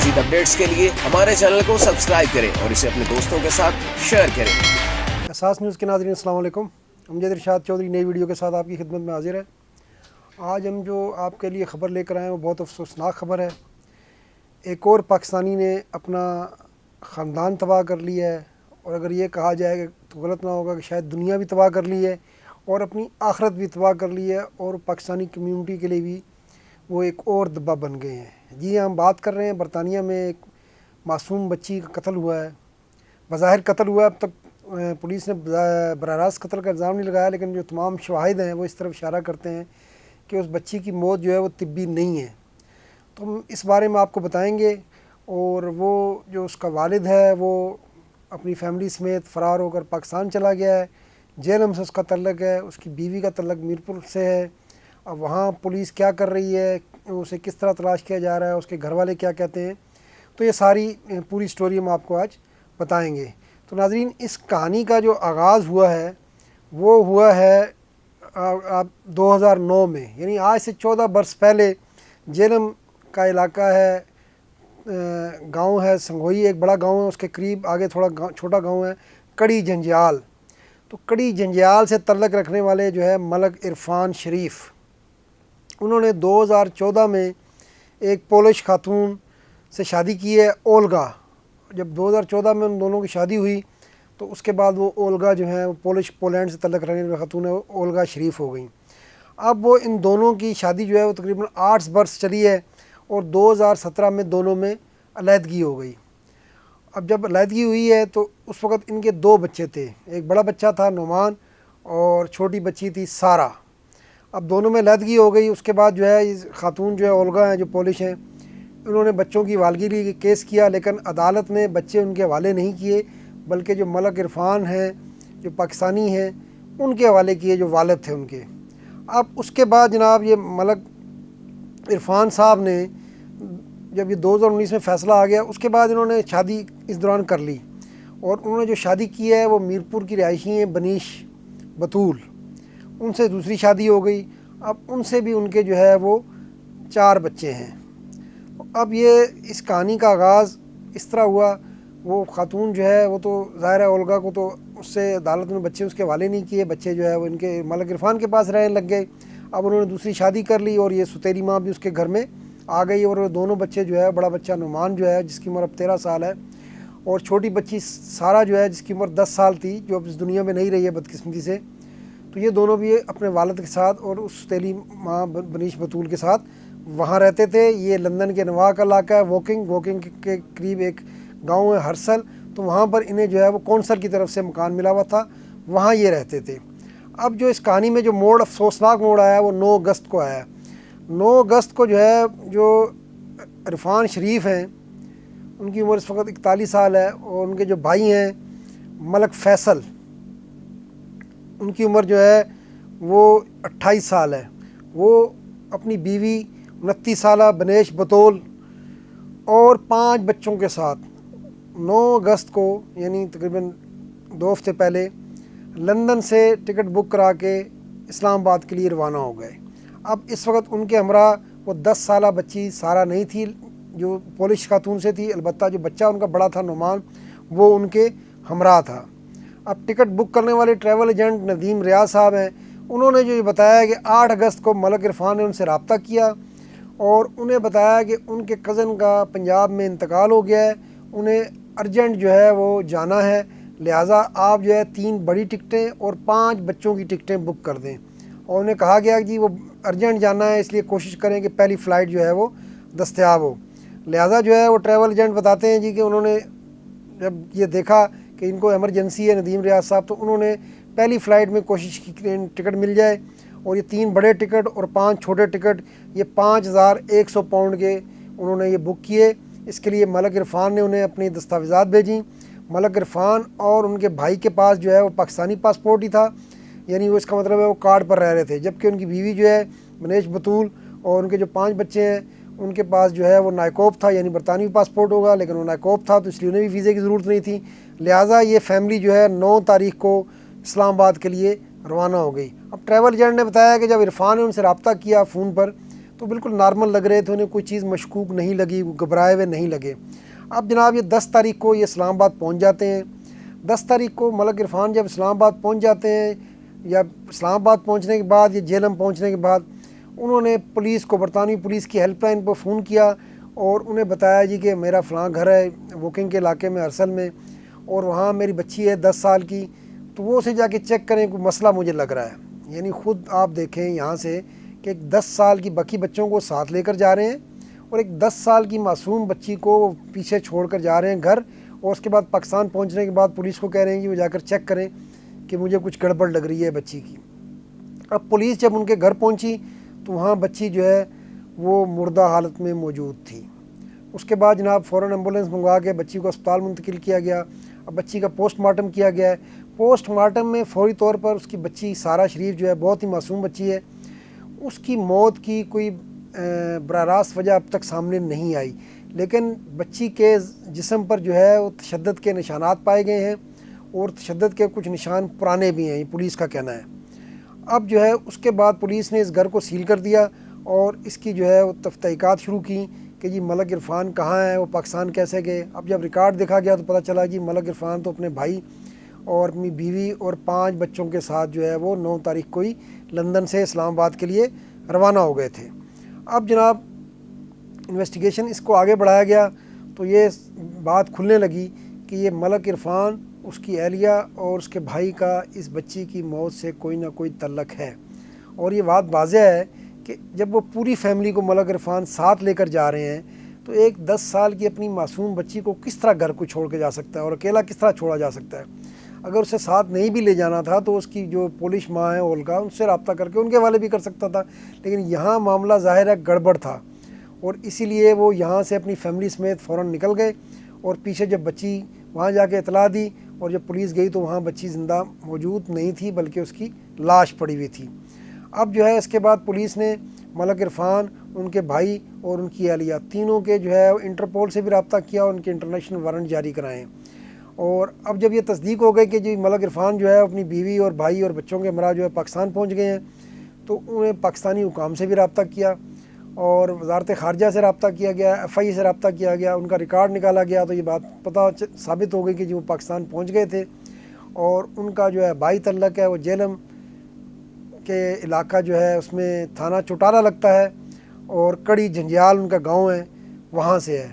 مزید اپڈیٹس کے لیے ہمارے چینل کو سبسکرائب کریں اور اسے اپنے دوستوں کے ساتھ شیئر کریں۔ اساس نیوز کے ناظرین السلام علیکم، امجد ارشاد چودھری نئی ویڈیو کے ساتھ آپ کی خدمت میں حاضر ہے۔ آج ہم جو آپ کے لیے خبر لے کر آئے ہیں وہ بہت افسوسناک خبر ہے۔ ایک اور پاکستانی نے اپنا خاندان تباہ کر لیا ہے، اور اگر یہ کہا جائے تو غلط نہ ہوگا کہ شاید دنیا بھی تباہ کر لی ہے اور اپنی آخرت بھی تباہ کر لی ہے، اور پاکستانی کمیونٹی کے لیے بھی وہ ایک اور دبا بن گئے ہیں۔ جی ہم بات کر رہے ہیں برطانیہ میں ایک معصوم بچی کا قتل ہوا ہے۔ بظاہر قتل ہوا ہے، اب تک پولیس نے براہ راست قتل کا الزام نہیں لگایا، لیکن جو تمام شواہد ہیں وہ اس طرف اشارہ کرتے ہیں کہ اس بچی کی موت جو ہے وہ طبی نہیں ہے۔ تو ہم اس بارے میں آپ کو بتائیں گے، اور وہ جو اس کا والد ہے وہ اپنی فیملی سمیت فرار ہو کر پاکستان چلا گیا ہے۔ جہلم سے اس کا تعلق ہے، اس کی بیوی کا تعلق میرپور سے ہے۔ اب وہاں پولیس کیا کر رہی ہے، اسے کس طرح تلاش کیا جا رہا ہے، اس کے گھر والے کیا کہتے ہیں، تو یہ ساری پوری سٹوری ہم آپ کو آج بتائیں گے۔ تو ناظرین، اس کہانی کا جو آغاز ہوا ہے وہ ہوا ہے 2009 میں، یعنی آج سے 14 برس پہلے۔ جہلم کا علاقہ ہے، گاؤں ہے سنگھوئی، ایک بڑا گاؤں ہے، اس کے قریب آگے تھوڑا چھوٹا گاؤں ہے کڑی جنجال۔ تو کڑی جنجال سے تعلق رکھنے والے جو ہے ملک عرفان شریف، انہوں نے 2014 میں ایک پولش خاتون سے شادی کی ہے، اولگا۔ جب 2014 میں ان دونوں کی شادی ہوئی تو اس کے بعد وہ اولگا جو ہے وہ پولینڈ سے تعلق رکھنے والی خاتون ہے، اولگا شریف ہو گئیں۔ اب وہ ان دونوں کی شادی جو ہے وہ تقریباً 8 برس چلی ہے، اور 2017 میں دونوں میں علیحدگی ہو گئی۔ اب جب علیحدگی ہوئی ہے تو اس وقت ان کے 2 بچے تھے، ایک بڑا بچہ تھا نعمان اور چھوٹی بچی تھی سارہ۔ اب دونوں میں علیحدگی ہو گئی، اس کے بعد جو ہے خاتون جو ہے اولگا ہیں جو پولش ہیں، انہوں نے بچوں کی حوالگی لیے کیس کیا، لیکن عدالت نے بچے ان کے حوالے نہیں کیے، بلکہ جو ملک عرفان ہیں جو پاکستانی ہیں ان کے حوالے کیے، جو والد تھے ان کے۔ اب اس کے بعد جناب یہ ملک عرفان صاحب نے جب یہ 2019 میں فیصلہ آ گیا، اس کے بعد انہوں نے شادی اس دوران کر لی، اور انہوں نے جو شادی کی ہے وہ میرپور کی رہائشی ہیں بنیش بطول، ان سے دوسری شادی ہو گئی۔ اب ان سے بھی ان کے جو ہے وہ 4 بچے ہیں۔ اب یہ اس کہانی کا آغاز اس طرح ہوا، وہ خاتون جو ہے وہ تو ظاہر ہے اولگا کو تو اس سے عدالت میں بچے اس کے حوالے نہیں کیے، بچے جو ہے وہ ان کے ملک عرفان کے پاس رہنے لگ گئے۔ اب انہوں نے دوسری شادی کر لی، اور یہ ستیری ماں بھی اس کے گھر میں آ گئی، اور وہ دونوں بچے جو ہے، بڑا بچہ نعمان جو ہے جس کی عمر اب 13 سال ہے، اور چھوٹی بچی سارہ جو ہے جس کی عمر 10 سال تھی، جو اب اس دنیا میں نہیں رہی ہے بدقسمتی سے، تو یہ دونوں بھی اپنے والد کے ساتھ اور اس ستیلی ماں بنیش بطول کے ساتھ وہاں رہتے تھے۔ یہ لندن کے نواح کا علاقہ ہے، ووکنگ کے قریب ایک گاؤں ہے ہرسل، تو وہاں پر انہیں جو ہے وہ کونسل کی طرف سے مکان ملا ہوا تھا، وہاں یہ رہتے تھے۔ اب جو اس کہانی میں جو موڑ، افسوسناک موڑ آیا ہے، وہ 9 اگست کو آیا ہے۔ 9 اگست کو جو ہے جو عرفان شریف ہیں ان کی عمر اس وقت 41 سال ہے، اور ان کے جو بھائی ہیں ملک فیصل، ان کی عمر جو ہے وہ 28 سال ہے، وہ اپنی بیوی 29 سالہ بنیش بطول اور 5 بچوں کے ساتھ 9 اگست کو، یعنی تقریباً 2 ہفتے پہلے، لندن سے ٹکٹ بک کرا کے اسلام آباد کے لیے روانہ ہو گئے۔ اب اس وقت ان کے ہمراہ وہ 10 سالہ بچی سارہ نہیں تھی جو پولش خاتون سے تھی، البتہ جو بچہ ان کا بڑا تھا نعمان، وہ ان کے ہمراہ تھا۔ اب ٹکٹ بک کرنے والے ٹریول ایجنٹ ندیم ریاض صاحب ہیں، انہوں نے جو یہ بتایا کہ 8 اگست کو ملک عرفان نے ان سے رابطہ کیا، اور انہیں بتایا کہ ان کے کزن کا پنجاب میں انتقال ہو گیا ہے، انہیں ارجنٹ جو ہے وہ جانا ہے، لہٰذا آپ جو ہے 3 بڑی ٹکٹیں اور 5 بچوں کی ٹکٹیں بک کر دیں۔ اور انہیں کہا گیا کہ جی وہ ارجنٹ جانا ہے، اس لیے کوشش کریں کہ پہلی فلائٹ جو ہے وہ دستیاب ہو۔ لہٰذا جو ہے وہ ٹریول ایجنٹ بتاتے ہیں جی کہ انہوں نے جب یہ دیکھا کہ ان کو ایمرجنسی ہے ندیم ریاض صاحب، تو انہوں نے پہلی فلائٹ میں کوشش کی کہ ٹکٹ مل جائے، اور یہ 3 بڑے ٹکٹ اور 5 چھوٹے ٹکٹ، یہ 5100 پاؤنڈ کے انہوں نے یہ بک کیے۔ اس کے لیے ملک عرفان نے انہیں اپنی دستاویزات بھیجیں۔ ملک عرفان اور ان کے بھائی کے پاس جو ہے وہ پاکستانی پاسپورٹ ہی تھا، یعنی وہ اس کا مطلب ہے وہ کارڈ پر رہ رہے تھے، جبکہ ان کی بیوی جو ہے بنیش بطول اور ان کے جو 5 بچے ہیں ان کے پاس جو ہے وہ نائکوپ تھا، یعنی برطانوی پاسپورٹ ہوگا، لیکن وہ نائکوپ تھا، تو اس لیے انہیں بھی ویزے کی ضرورت نہیں تھی۔ لہٰذا یہ فیملی جو ہے 9 تاریخ کو اسلام آباد کے لیے روانہ ہو گئی۔ اب ٹریول ایجنٹ نے بتایا کہ جب عرفان نے ان سے رابطہ کیا فون پر، تو بالکل نارمل لگ رہے تھے، انہیں کوئی چیز مشکوک نہیں لگی، گھبرائے ہوئے نہیں لگے۔ اب جناب یہ 10 تاریخ کو یہ اسلام آباد پہنچ جاتے ہیں۔ 10 تاریخ کو ملک عرفان جب اسلام آباد پہنچ جاتے ہیں، یا اسلام آباد پہنچنے کے بعد یا جہلم پہنچنے کے بعد، انہوں نے پولیس کو، برطانوی پولیس کی ہیلپ لائن پر فون کیا اور انہیں بتایا جی کہ میرا فلاں گھر ہے ووکنگ کے علاقے میں ارسل میں، اور وہاں میری بچی ہے 10 سال کی، تو وہ اسے جا کے چیک کریں، کوئی مسئلہ مجھے لگ رہا ہے۔ یعنی خود آپ دیکھیں یہاں سے کہ ایک 10 سال کی باقی بچوں کو ساتھ لے کر جا رہے ہیں، اور ایک 10 سال کی معصوم بچی کو پیچھے چھوڑ کر جا رہے ہیں گھر، اور اس کے بعد پاکستان پہنچنے کے بعد پولیس کو کہہ رہے ہیں کہ وہ جا کر چیک کریں کہ مجھے کچھ گڑبڑ لگ رہی ہے بچی کی۔ اب پولیس جب ان کے گھر پہنچی تو وہاں بچی جو ہے وہ مردہ حالت میں موجود تھی۔ اس کے بعد جناب فوراً ایمبولینس منگوا کے بچی کو اسپتال منتقل کیا گیا۔ اب بچی کا پوسٹ مارٹم کیا گیا ہے۔ پوسٹ مارٹم میں فوری طور پر اس کی بچی سارہ شریف جو ہے، بہت ہی معصوم بچی ہے، اس کی موت کی کوئی براہ راست وجہ اب تک سامنے نہیں آئی، لیکن بچی کے جسم پر جو ہے وہ تشدد کے نشانات پائے گئے ہیں، اور تشدد کے کچھ نشان پرانے بھی ہیں، یہ پولیس کا کہنا ہے۔ اب جو ہے اس کے بعد پولیس نے اس گھر کو سیل کر دیا اور اس کی جو ہے وہ تحقیقات شروع کی کہ جی ملک عرفان کہاں ہے، وہ پاکستان کیسے گئے۔ اب جب ریکارڈ دیکھا گیا تو پتہ چلا جی ملک عرفان تو اپنے بھائی اور اپنی بیوی اور 5 بچوں کے ساتھ جو ہے وہ 9 تاریخ کو ہی لندن سے اسلام آباد کے لیے روانہ ہو گئے تھے۔ اب جناب انویسٹیگیشن اس کو آگے بڑھایا گیا تو یہ بات کھلنے لگی کہ یہ ملک عرفان، اس کی اہلیہ اور اس کے بھائی کا اس بچی کی موت سے کوئی نہ کوئی تعلق ہے۔ اور یہ بات واضح ہے کہ جب وہ پوری فیملی کو ملک عرفان ساتھ لے کر جا رہے ہیں تو ایک 10 سال کی اپنی معصوم بچی کو کس طرح گھر کو چھوڑ کے جا سکتا ہے، اور اکیلا کس طرح چھوڑا جا سکتا ہے۔ اگر اسے ساتھ نہیں بھی لے جانا تھا تو اس کی جو پولش ماں ہے اولگا، ان سے رابطہ کر کے ان کے حوالے بھی کر سکتا تھا، لیکن یہاں معاملہ ظاہر ہے گڑبڑ تھا، اور اسی لیے وہ یہاں سے اپنی فیملی سمیت فوراً نکل گئے۔ اور پیچھے جب بچی وہاں جا کے اطلاع دی اور جب پولیس گئی تو وہاں بچی زندہ موجود نہیں تھی، بلکہ اس کی لاش پڑی ہوئی تھی۔ اب جو ہے اس کے بعد پولیس نے ملک عرفان، ان کے بھائی اور ان کی اہلیہ تینوں کے جو ہے انٹرپول سے بھی رابطہ کیا اور ان کے انٹرنیشنل وارنٹ جاری کرائے۔ اور اب جب یہ تصدیق ہو گئی کہ جی ملک عرفان جو ہے اپنی بیوی اور بھائی اور بچوں کے ہمراہ جو ہے پاکستان پہنچ گئے ہیں، تو انہیں پاکستانی حکام سے بھی رابطہ کیا اور وزارت خارجہ سے رابطہ کیا گیا، FI سے رابطہ کیا گیا، ان کا ریکارڈ نکالا گیا تو یہ بات پتہ ثابت ہو گئی کہ جی وہ پاکستان پہنچ گئے تھے، اور ان کا جو ہے بائی تعلق ہے وہ جہلم کے علاقہ جو ہے اس میں تھانہ چوٹالہ لگتا ہے، اور کڑی جنجال ان کا گاؤں ہے، وہاں سے ہے۔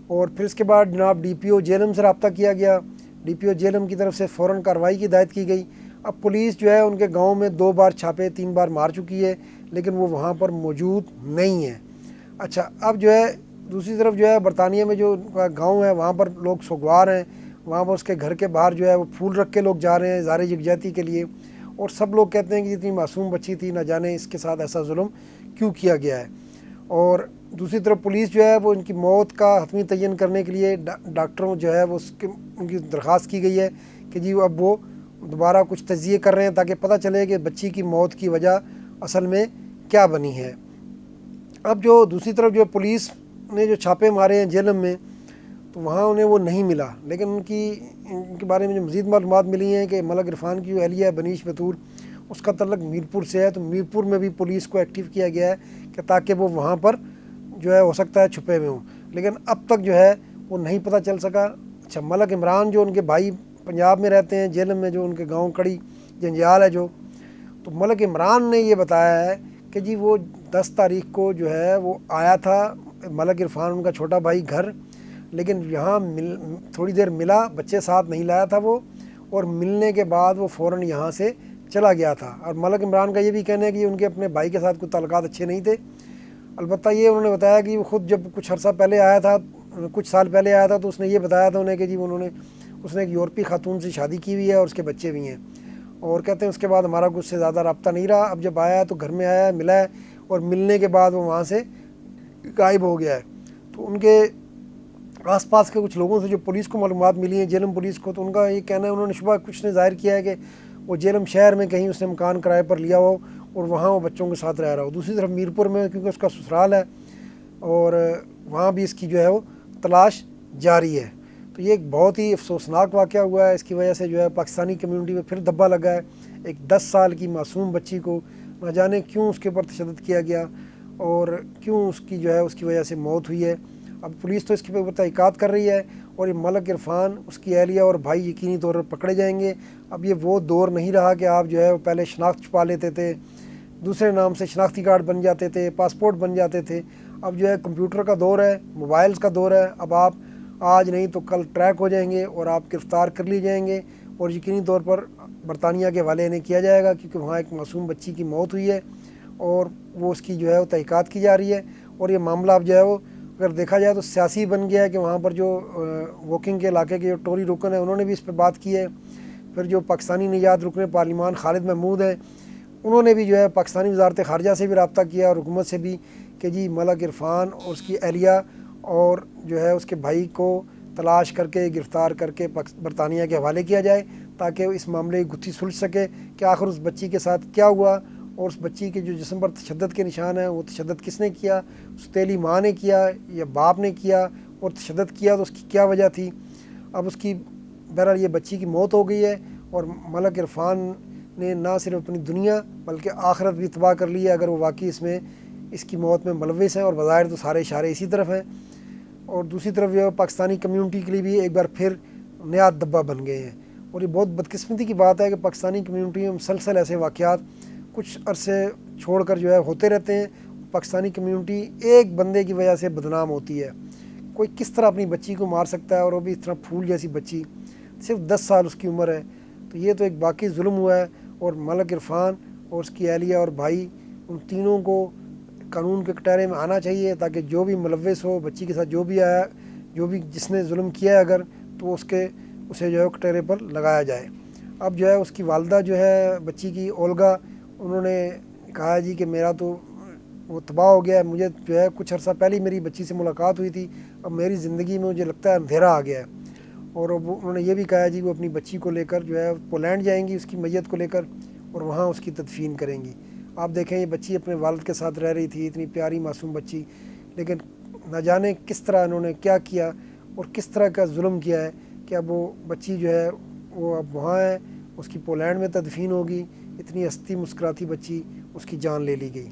اور پھر اس کے بعد جناب DPO جہلم سے رابطہ کیا گیا، DPO جہلم کی طرف سے فوراً کارروائی کی ہدایت کی گئی۔ اب پولیس جو ہے ان کے گاؤں میں 2 بار چھاپے 3 بار مار چکی ہے، لیکن وہ وہاں پر موجود نہیں ہے۔ اچھا، اب جو ہے دوسری طرف جو ہے برطانیہ میں جو ان کا گاؤں ہے وہاں پر لوگ سوگوار ہیں، وہاں پر اس کے گھر کے باہر جو ہے وہ پھول رکھ کے لوگ جا رہے ہیں اظہار یکجہتی کے لیے، اور سب لوگ کہتے ہیں کہ اتنی معصوم بچی تھی، نہ جانے اس کے ساتھ ایسا ظلم کیوں کیا گیا ہے۔ اور دوسری طرف پولیس جو ہے وہ ان کی موت کا حتمی تعین کرنے کے لیے ڈاکٹروں جو ہے وہ ان کی درخواست کی گئی ہے کہ جی اب وہ دوبارہ کچھ تجزیے کر رہے ہیں تاکہ پتہ چلے کہ بچی کی موت کی وجہ اصل میں کیا بنی ہے۔ اب جو دوسری طرف جو پولیس نے جو چھاپے مارے ہیں جہلم میں، تو وہاں انہیں وہ نہیں ملا، لیکن ان کے بارے میں جو مزید معلومات ملی ہیں کہ ملک عرفان کی جو اہلیہ ہے بنیش بطور، اس کا تعلق میرپور سے ہے، تو میرپور میں بھی پولیس کو ایکٹیو کیا گیا ہے کہ تاکہ وہ وہاں پر جو ہے ہو سکتا ہے چھپے ہوئے ہوں، لیکن اب تک جو ہے وہ نہیں پتہ چل سکا۔ اچھا، ملک عمران جو ان کے بھائی پنجاب میں رہتے ہیں جہلم میں، جو ان کے گاؤں کڑی جنجال ہے جو، تو ملک عمران نے یہ بتایا ہے کہ جی وہ 10 تاریخ کو جو ہے وہ آیا تھا ملک عرفان ان کا چھوٹا بھائی گھر، لیکن یہاں تھوڑی دیر ملا، بچے ساتھ نہیں لایا تھا وہ، اور ملنے کے بعد وہ فوراً یہاں سے چلا گیا تھا۔ اور ملک عمران کا یہ بھی کہنا ہے کہ ان کے اپنے بھائی کے ساتھ کوئی تعلقات اچھے نہیں تھے۔ البتہ یہ انہوں نے بتایا کہ وہ خود جب کچھ عرصہ پہلے آیا تھا، کچھ سال پہلے آیا تھا، تو اس نے یہ بتایا تھا انہیں کہ جی اس نے ایک یورپی خاتون سے شادی کی ہوئی ہے اور اس کے بچے بھی ہیں، اور کہتے ہیں اس کے بعد ہمارا کچھ سے زیادہ رابطہ نہیں رہا۔ اب جب آیا ہے تو گھر میں آیا ہے، ملا ہے، اور ملنے کے بعد وہ وہاں سے غائب ہو گیا ہے۔ تو ان کے آس پاس کے کچھ لوگوں سے جو پولیس کو معلومات ملی ہیں، جہلم پولیس کو، تو ان کا یہ کہنا ہے، انہوں نے شبہ کچھ نے ظاہر کیا ہے کہ وہ جہلم شہر میں کہیں اس نے مکان کرائے پر لیا ہو اور وہاں وہ بچوں کے ساتھ رہ رہا ہو۔ دوسری طرف میرپور میں کیونکہ اس کا سسرال ہے اور وہاں بھی اس کی جو ہے وہ تلاش جاری ہے۔ تو یہ ایک بہت ہی افسوسناک واقعہ ہوا ہے، اس کی وجہ سے جو ہے پاکستانی کمیونٹی میں پھر دھبا لگا ہے۔ ایک 10 سال کی معصوم بچی کو نہ جانے کیوں اس کے اوپر تشدد کیا گیا، اور کیوں اس کی جو ہے اس کی وجہ سے موت ہوئی ہے۔ اب پولیس تو اس کے اوپر تحقیقات کر رہی ہے، اور یہ ملک عرفان، اس کی اہلیہ اور بھائی یقینی طور پر پکڑے جائیں گے۔ اب یہ وہ دور نہیں رہا کہ آپ جو ہے پہلے شناخت چھپا لیتے تھے، دوسرے نام سے شناختی کارڈ بن جاتے تھے، پاسپورٹ بن جاتے تھے۔ اب جو ہے کمپیوٹر کا دور ہے، موبائلز کا دور ہے۔ اب آپ آج نہیں تو کل ٹریک ہو جائیں گے اور آپ گرفتار کر لی جائیں گے، اور یقینی طور پر برطانیہ کے حوالے انہیں کیا جائے گا، کیونکہ وہاں ایک معصوم بچی کی موت ہوئی ہے اور وہ اس کی جو ہے وہ تحقیقات کی جا رہی ہے۔ اور یہ معاملہ اب جو ہے وہ اگر دیکھا جائے تو سیاسی بن گیا ہے، کہ وہاں پر جو ووکنگ کے علاقے کے جو ٹوری رکن ہیں انہوں نے بھی اس پہ بات کی ہے۔ پھر جو پاکستانی نژاد رکن پارلیمان خالد محمود ہیں، انہوں نے بھی جو ہے پاکستانی وزارت خارجہ سے بھی رابطہ کیا اور حکومت سے بھی، کہ جی ملک عرفان اور اس کی اہلیہ اور جو ہے اس کے بھائی کو تلاش کر کے گرفتار کر کے برطانیہ کے حوالے کیا جائے، تاکہ اس معاملے کی گتھی سلجھ سکے کہ آخر اس بچی کے ساتھ کیا ہوا، اور اس بچی کے جو جسم پر تشدد کے نشان ہیں وہ تشدد کس نے کیا، اس تیلی ماں نے کیا یا باپ نے کیا، اور تشدد کیا تو اس کی کیا وجہ تھی۔ اب اس کی بہرحال یہ بچی کی موت ہو گئی ہے، اور ملک عرفان نے نہ صرف اپنی دنیا بلکہ آخرت بھی تباہ کر لی ہے اگر وہ واقعی اس کی موت میں ملوث ہیں، اور بظاہر تو سارے اشارے اسی طرف ہیں۔ اور دوسری طرف یہ پاکستانی کمیونٹی کے لیے بھی ایک بار پھر نیا دبہ بن گئے ہیں، اور یہ بہت بدقسمتی کی بات ہے کہ پاکستانی کمیونٹی میں مسلسل ایسے واقعات کچھ عرصے چھوڑ کر جو ہے ہوتے رہتے ہیں۔ پاکستانی کمیونٹی ایک بندے کی وجہ سے بدنام ہوتی ہے۔ کوئی کس طرح اپنی بچی کو مار سکتا ہے، اور وہ بھی اس طرح پھول جیسی بچی، صرف 10 سال اس کی عمر ہے۔ تو یہ تو ایک باقی ظلم ہوا ہے، اور ملک عرفان اور اس کی اہلیہ اور بھائی، ان تینوں کو قانون کے کٹہرے میں آنا چاہیے، تاکہ جو بھی ملوث ہو بچی کے ساتھ جو بھی آیا، جو بھی جس نے ظلم کیا ہے اگر، تو اسے جو ہے کٹہرے پر لگایا جائے۔ اب جو ہے اس کی والدہ جو ہے بچی کی اولگا، انہوں نے کہا جی کہ میرا تو وہ تباہ ہو گیا ہے، مجھے جو ہے کچھ عرصہ پہلے میری بچی سے ملاقات ہوئی تھی، اب میری زندگی میں مجھے لگتا ہے اندھیرا آ گیا ہے۔ اور انہوں نے یہ بھی کہا جی وہ اپنی بچی کو لے کر جو ہے پولینڈ جائیں گی، اس کی میت کو لے کر، اور وہاں اس کی تدفین کریں گی۔ آپ دیکھیں یہ بچی اپنے والد کے ساتھ رہ رہی تھی، اتنی پیاری معصوم بچی، لیکن نہ جانے کس طرح انہوں نے کیا کیا اور کس طرح کا ظلم کیا ہے کہ اب وہ بچی جو ہے وہ اب وہاں ہے، اس کی پولینڈ میں تدفین ہوگی۔ اتنی ہستی مسکراتی بچی، اس کی جان لے لی گئی۔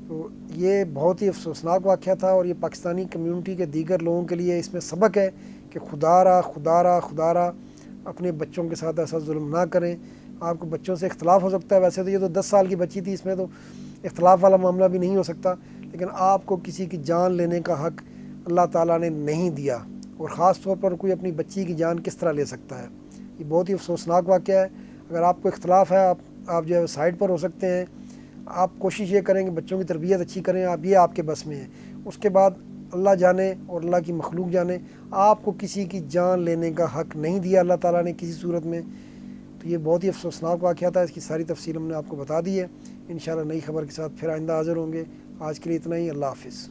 تو یہ بہت ہی افسوسناک واقعہ تھا، اور یہ پاکستانی کمیونٹی کے دیگر لوگوں کے لیے اس میں سبق ہے کہ خدا را اپنے بچوں کے ساتھ ایسا ظلم نہ کریں۔ آپ کو بچوں سے اختلاف ہو سکتا ہے، ویسے تو یہ تو 10 سال کی بچی تھی، اس میں تو اختلاف والا معاملہ بھی نہیں ہو سکتا، لیکن آپ کو کسی کی جان لینے کا حق اللہ تعالیٰ نے نہیں دیا، اور خاص طور پر کوئی اپنی بچی کی جان کس طرح لے سکتا ہے۔ یہ بہت ہی افسوسناک واقعہ ہے۔ اگر آپ کو اختلاف ہے، آپ جو ہے سائڈ پر ہو سکتے ہیں۔ آپ کوشش یہ کریں کہ بچوں کی تربیت اچھی کریں، یہ آپ کے بس میں ہے۔ اس کے بعد اللہ جانے اور اللہ کی مخلوق جانے، آپ کو کسی کی جان لینے کا حق نہیں دیا اللہ تعالیٰ نے کسی صورت میں۔ تو یہ بہت ہی افسوسناک واقعہ تھا، اس کی ساری تفصیل ہم نے آپ کو بتا دی ہے۔ انشاءاللہ نئی خبر کے ساتھ پھر آئندہ حاضر ہوں گے۔ آج کے لیے اتنا ہی، اللہ حافظ۔